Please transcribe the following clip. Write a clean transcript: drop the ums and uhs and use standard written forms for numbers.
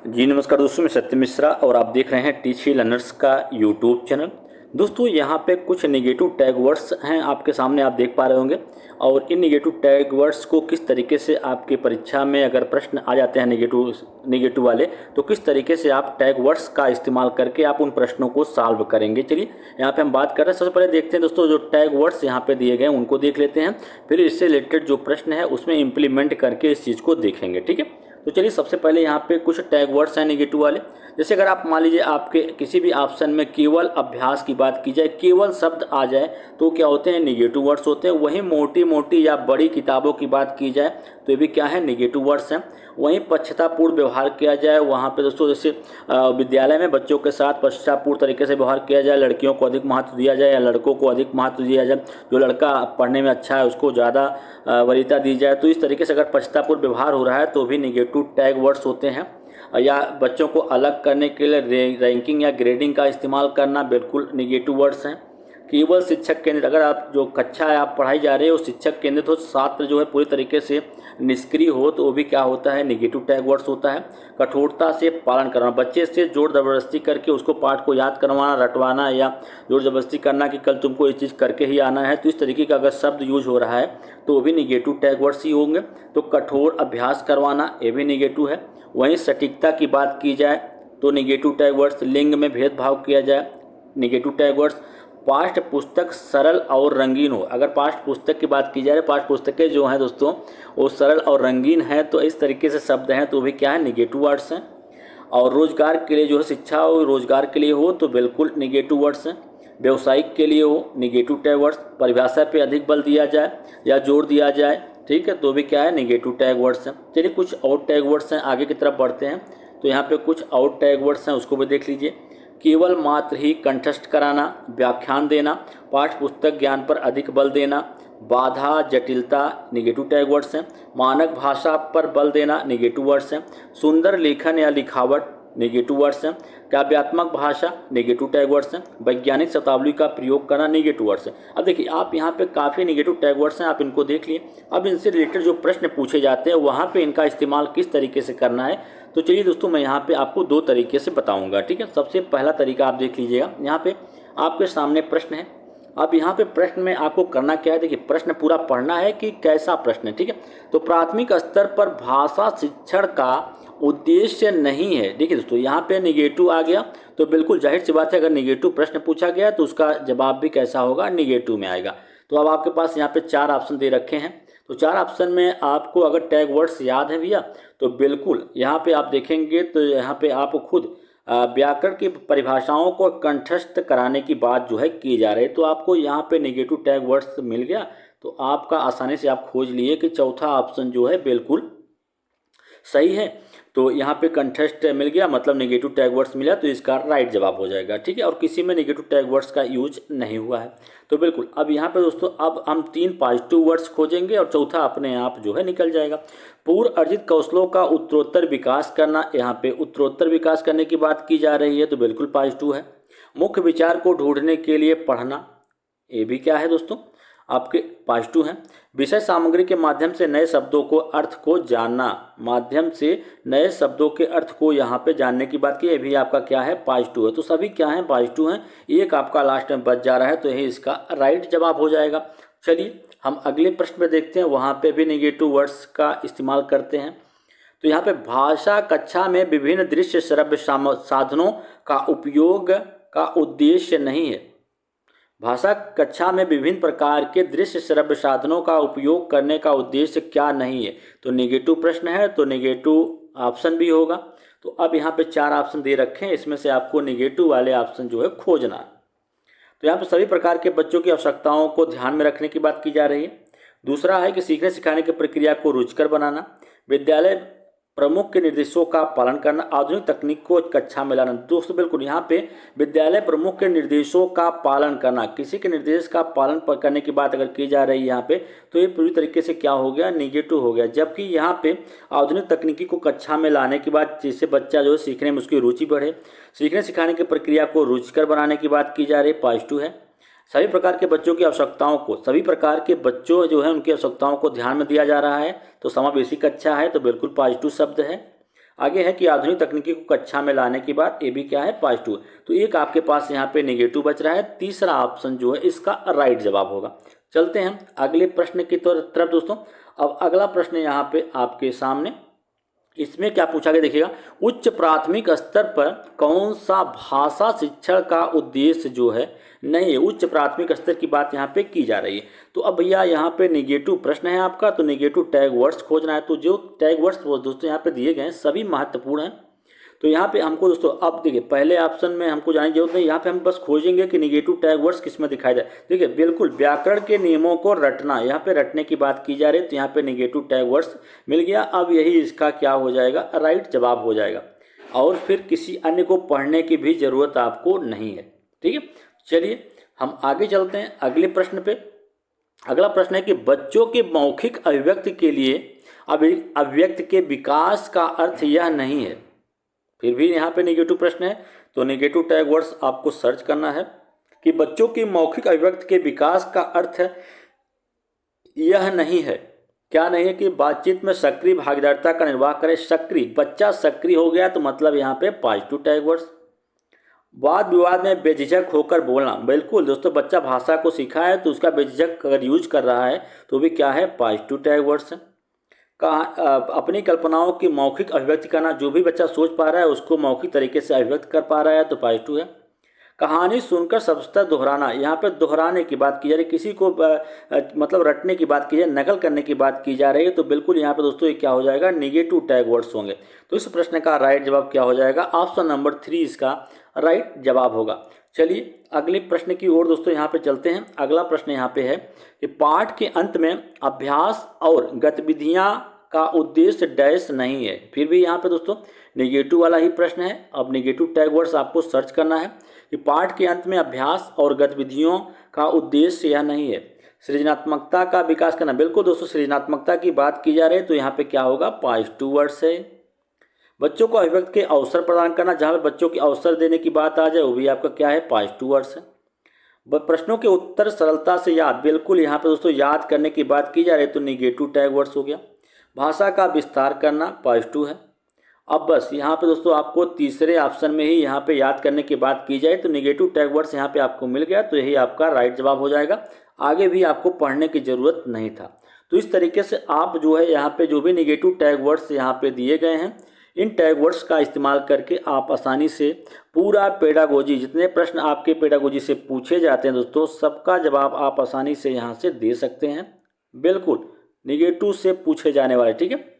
जी नमस्कार दोस्तों, मैं सत्य मिश्रा और आप देख रहे हैं टीची लर्नर्स का यूट्यूब चैनल। दोस्तों यहाँ पे कुछ नेगेटिव टैग वर्ड्स हैं आपके सामने, आप देख पा रहे होंगे। और इन नेगेटिव टैग वर्ड्स को किस तरीके से आपकी परीक्षा में अगर प्रश्न आ जाते हैं नेगेटिव नेगेटिव वाले, तो किस तरीके से आप टैग वर्ड्स का इस्तेमाल करके आप उन प्रश्नों को सॉल्व करेंगे। चलिए यहाँ पे हम बात कर रहे हैं। सबसे पहले देखते हैं दोस्तों, जो टैग वर्ड्स यहाँ पे दिए गए हैं उनको देख लेते हैं, फिर इससे रिलेटेड जो प्रश्न है उसमें इम्प्लीमेंट करके इस चीज़ को देखेंगे। ठीक है, तो चलिए सबसे पहले यहाँ पे कुछ टैग वर्ड्स हैं नेगेटिव वाले। जैसे अगर आप मान लीजिए आपके किसी भी ऑप्शन में केवल अभ्यास की बात की जाए, केवल शब्द आ जाए, तो क्या होते हैं, नेगेटिव वर्ड्स होते हैं। वहीं मोटी मोटी या बड़ी किताबों की बात की जाए तो ये भी क्या है, नेगेटिव वर्ड्स हैं। वहीं पश्चातापूर्ण व्यवहार किया जाए, वहाँ पे दोस्तों जैसे विद्यालय में बच्चों के साथ पश्चातापूर्ण तरीके से व्यवहार किया जाए, लड़कियों को अधिक महत्व दिया जाए या लड़कों को अधिक महत्व दिया जाए, जो लड़का पढ़ने में अच्छा है उसको ज़्यादा वरीयता दी जाए, तो इस तरीके से अगर पश्चातापूर्ण व्यवहार हो रहा है तो भी नेगेटिव टैग वर्ड्स होते हैं। या बच्चों को अलग करने के लिए रैंकिंग या ग्रेडिंग का इस्तेमाल करना, बिल्कुल नेगेटिव वर्ड्स हैं। केवल शिक्षक केंद्रित, अगर आप जो कक्षा है आप पढ़ाई जा रहे हो शिक्षक केंद्रित हो, छात्र जो है पूरी तरीके से निष्क्रिय हो, तो वो भी क्या होता है, नेगेटिव टैग वर्ड्स होता है। कठोरता से पालन करना, बच्चे से जोर जबरदस्ती करके उसको पाठ को याद करवाना, रटवाना या जोर जबरदस्ती करना कि कल तुमको ये चीज़ करके ही आना है, तो इस तरीके का अगर शब्द यूज हो रहा है तो वो भी नेगेटिव टैग वर्ड्स ही होंगे। तो कठोर अभ्यास करवाना, ये भी नेगेटिव है। वहीं सटीकता की बात की जाए तो नेगेटिव टैग वर्ड्स। लिंग में भेदभाव किया जाए, नेगेटिव टैग वर्ड्स। पाठ्य पुस्तक सरल और रंगीन हो, अगर पाठ्य पुस्तक की बात की जाए, पाठ्य पुस्तकें जो हैं दोस्तों वो सरल और रंगीन हैं, तो इस तरीके से शब्द हैं तो भी क्या है, नेगेटिव वर्ड्स हैं। और रोजगार के लिए जो है, शिक्षा हो रोजगार के लिए हो तो बिल्कुल नेगेटिव वर्ड्स हैं। व्यवसायिक के लिए हो, नेगेटिव टैग वर्ड्स। परिभाषा पे अधिक बल दिया जाए या जोर दिया जाए, ठीक है, तो भी क्या है, नेगेटिव टैग वर्ड्स हैं। चलिए कुछ और टैग वर्ड्स हैं, आगे की तरफ बढ़ते हैं। तो यहाँ पे कुछ और टैग वर्ड्स हैं, उसको भी देख लीजिए। केवल मात्र ही कंठस्थ कराना, व्याख्यान देना, पाठ्य पुस्तक ज्ञान पर अधिक बल देना, बाधा जटिलता, नेगेटिव टैग वर्ड्स हैं। मानक भाषा पर बल देना, नेगेटिव वर्ड्स हैं। सुंदर लेखन या लिखावट, नेगेटिव वर्ड्स हैं। काव्यात्मक भाषा, नेगेटिव टैग वर्ड्स हैं। वैज्ञानिक शब्दावली का प्रयोग करना, नेगेटिव वर्ड्स हैं। अब देखिए आप यहाँ पे काफ़ी नेगेटिव टैग वर्ड्स हैं, आप इनको देख लिए। अब इनसे रिलेटेड जो प्रश्न पूछे जाते हैं वहाँ पे इनका इस्तेमाल किस तरीके से करना है, तो चलिए दोस्तों मैं यहाँ पे आपको दो तरीके से बताऊँगा। ठीक है, सबसे पहला तरीका आप देख लीजिएगा। यहाँ पे आपके सामने प्रश्न है। अब यहाँ पे प्रश्न में आपको करना क्या है, देखिए प्रश्न पूरा पढ़ना है कि कैसा प्रश्न है। ठीक है, तो प्राथमिक स्तर पर भाषा शिक्षण का उद्देश्य नहीं है। देखिए दोस्तों यहाँ पे नेगेटिव आ गया, तो बिल्कुल जाहिर सी बात है अगर नेगेटिव प्रश्न पूछा गया तो उसका जवाब भी कैसा होगा, नेगेटिव में आएगा। तो अब आपके पास यहाँ पे 4 ऑप्शन दे रखे हैं, तो 4 ऑप्शन में आपको अगर टैग वर्ड्स याद है भैया तो बिल्कुल यहाँ पे आप देखेंगे तो यहाँ पे आप खुद व्याकरण की परिभाषाओं को कंठस्थ कराने की बात जो है की जा रही है। तो आपको यहाँ पे नेगेटिव टैग वर्ड्स मिल गया, तो आपका आसानी से आप खोज लिए कि चौथा ऑप्शन जो है बिल्कुल सही है। तो यहाँ पे कंठस्थ मिल गया, मतलब नेगेटिव टैग वर्ड्स मिला, तो इसका राइट जवाब हो जाएगा। ठीक है, और किसी में नेगेटिव टैग वर्ड्स का यूज नहीं हुआ है। तो बिल्कुल अब यहाँ पे दोस्तों अब हम 3 पॉजिटिव वर्ड्स खोजेंगे और चौथा अपने आप जो है निकल जाएगा। पूर्व अर्जित कौशलों का उत्तरोत्तर विकास करना, यहाँ पे उत्तरोत्तर विकास करने की बात की जा रही है, तो बिल्कुल पॉजिटिव है। मुख्य विचार को ढूंढने के लिए पढ़ना, ये भी क्या है दोस्तों, आपके पॉजिटिव हैं। विषय सामग्री के माध्यम से नए शब्दों को अर्थ को जानना, माध्यम से नए शब्दों के अर्थ को यहाँ पे जानने की बात की, ये भी आपका क्या है, पॉजिटिव है। तो सभी क्या है, पॉजिटिव हैं। एक आपका लास्ट में बच जा रहा है, तो यही इसका राइट जवाब हो जाएगा। चलिए हम अगले प्रश्न में देखते हैं, वहाँ पे भी नेगेटिव वर्ड्स का इस्तेमाल करते हैं। तो यहाँ पे भाषा कक्षा में विभिन्न दृश्य श्रव्य साधनों का उपयोग का उद्देश्य नहीं है। भाषा कक्षा में विभिन्न प्रकार के दृश्य श्रव्य साधनों का उपयोग करने का उद्देश्य क्या नहीं है, तो नेगेटिव प्रश्न है, तो नेगेटिव ऑप्शन भी होगा। तो अब यहाँ पे 4 ऑप्शन दे रखे हैं, इसमें से आपको नेगेटिव वाले ऑप्शन जो है खोजना है। तो यहाँ पे सभी प्रकार के बच्चों की आवश्यकताओं को ध्यान में रखने की बात की जा रही है। दूसरा है कि सीखने सिखाने की प्रक्रिया को रुचिकर बनाना, विद्यालय प्रमुख के निर्देशों का पालन करना, आधुनिक तकनीक को कक्षा में लाना। दोस्तों बिल्कुल यहाँ पे विद्यालय प्रमुख के निर्देशों का पालन करना, किसी के निर्देश का पालन करने की बात अगर की जा रही है यहाँ पे, तो ये पूरी तरीके से क्या हो गया, नेगेटिव हो गया। जबकि यहाँ पे आधुनिक तकनीकी को कक्षा में लाने की बात, जिससे बच्चा जो है सीखने में उसकी रुचि बढ़े, सीखने सिखाने की प्रक्रिया को रुचिकर बनाने की बात की जा रही है, पॉजिटिव है। सभी प्रकार के बच्चों की आवश्यकताओं को, सभी प्रकार के बच्चों जो है उनकी आवश्यकताओं को ध्यान में दिया जा रहा है, तो समावेशी कक्षा है, तो बिल्कुल पॉजिटिव शब्द है। आगे है कि आधुनिक तकनीकी को कक्षा में लाने के बाद, ये भी क्या है, पॉजिटिव। तो एक आपके पास यहाँ पे नेगेटिव बच रहा है, तीसरा ऑप्शन जो है इसका राइट जवाब होगा। चलते हैं अगले प्रश्न की तरफ दोस्तों। अब अगला प्रश्न यहाँ पे आपके सामने, इसमें क्या पूछा गया देखिएगा, उच्च प्राथमिक स्तर पर कौन सा भाषा शिक्षण का उद्देश्य जो है नहीं है। उच्च प्राथमिक स्तर की बात यहाँ पे की जा रही है। तो अब भैया यहाँ पे नेगेटिव प्रश्न है आपका, तो नेगेटिव टैग वर्ड्स खोजना है। तो जो टैग वर्ड्स वो दोस्तों यहाँ पे दिए गए हैं सभी महत्वपूर्ण हैं। तो यहाँ पे हमको दोस्तों, अब देखिए पहले ऑप्शन में हमको जाने की जरूरत नहीं, यहाँ पे हम बस खोजेंगे कि नेगेटिव टैग वर्ड्स किस में दिखाई दे। देखिए बिल्कुल व्याकरण के नियमों को रटना, यहाँ पे रटने की बात की जा रही है, तो यहाँ पे नेगेटिव टैग वर्ड्स मिल गया। अब यही इसका क्या हो जाएगा, राइट जवाब हो जाएगा, और फिर किसी अन्य को पढ़ने की भी जरूरत आपको नहीं है। ठीक है, चलिए हम आगे चलते हैं अगले प्रश्न पे। अगला प्रश्न है कि बच्चों के मौखिक अभिव्यक्ति के लिए अभिव्यक्ति के विकास का अर्थ यह नहीं है। फिर भी यहाँ पे नेगेटिव प्रश्न है, तो नेगेटिव टैग वर्ड्स आपको सर्च करना है कि बच्चों की मौखिक अभिव्यक्ति के विकास का अर्थ यह नहीं है। क्या नहीं है कि बातचीत में सक्रिय भागीदारिता का निर्वाह करे। सक्रिय, बच्चा सक्रिय हो गया तो मतलब यहाँ पे पॉजिटिव टैग वर्ड्स। वाद विवाद में बेझिझक होकर बोलना, बिल्कुल दोस्तों, बच्चा भाषा को सीखा है तो उसका बेझिझक अगर यूज कर रहा है तो भी क्या है, पॉजिटिव टैग वर्ड्स है। अपनी कल्पनाओं की मौखिक अभिव्यक्ति करना, जो भी बच्चा सोच पा रहा है उसको मौखिक तरीके से अभिव्यक्त कर पा रहा है तो पॉजिटिव है। कहानी सुनकर सविस्तर दोहराना, यहाँ पे दोहराने की बात की जा रही है, किसी को मतलब रटने की बात की जाए, नकल करने की बात की जा रही है, तो बिल्कुल यहाँ पे दोस्तों ये क्या हो जाएगा, नेगेटिव टैग वर्ड्स होंगे। तो इस प्रश्न का राइट जवाब क्या हो जाएगा, ऑप्शन नंबर 3 इसका राइट जवाब होगा। चलिए अगले प्रश्न की ओर दोस्तों यहाँ पे चलते हैं। अगला प्रश्न यहाँ पे है कि पाठ के अंत में अभ्यास और गतिविधियाँ का उद्देश्य डैश नहीं है। फिर भी यहाँ पे दोस्तों नेगेटिव वाला ही प्रश्न है। अब नेगेटिव टैग वर्ड्स आपको सर्च करना है कि पाठ के अंत में अभ्यास और गतिविधियों का उद्देश्य यह नहीं है। सृजनात्मकता का विकास करना, बिल्कुल दोस्तों सृजनात्मकता की बात की जा रही है तो यहाँ पे क्या होगा, पॉजिटिव वर्ड्स है। बच्चों को अभिव्यक्ति के अवसर प्रदान करना, जहाँ पे बच्चों के अवसर देने की बात आ जाए वो भी आपका क्या है, पॉजिटिव वर्ड्स है। प्रश्नों के उत्तर सरलता से याद, बिल्कुल यहाँ पे दोस्तों याद करने की बात की जा रही है तो नेगेटिव टैग वर्ड्स हो गया। भाषा का विस्तार करना पॉजिटिव है। अब बस यहाँ पे दोस्तों आपको तीसरे ऑप्शन में ही यहाँ पे याद करने की बात की जाए तो नेगेटिव टैग वर्ड्स यहाँ पे आपको मिल गया, तो यही आपका राइट जवाब हो जाएगा। आगे भी आपको पढ़ने की ज़रूरत नहीं था। तो इस तरीके से आप जो है यहाँ पे जो भी नेगेटिव टैग वर्ड्स यहाँ पे दिए गए हैं, इन टैग वर्ड्स का इस्तेमाल करके आप आसानी से पूरा पेडागोजी, जितने प्रश्न आपके पेडागोजी से पूछे जाते हैं दोस्तों, सबका जवाब आप आसानी से यहाँ से दे सकते हैं। बिल्कुल नेगेटिव से पूछे जाने वाले, ठीक है।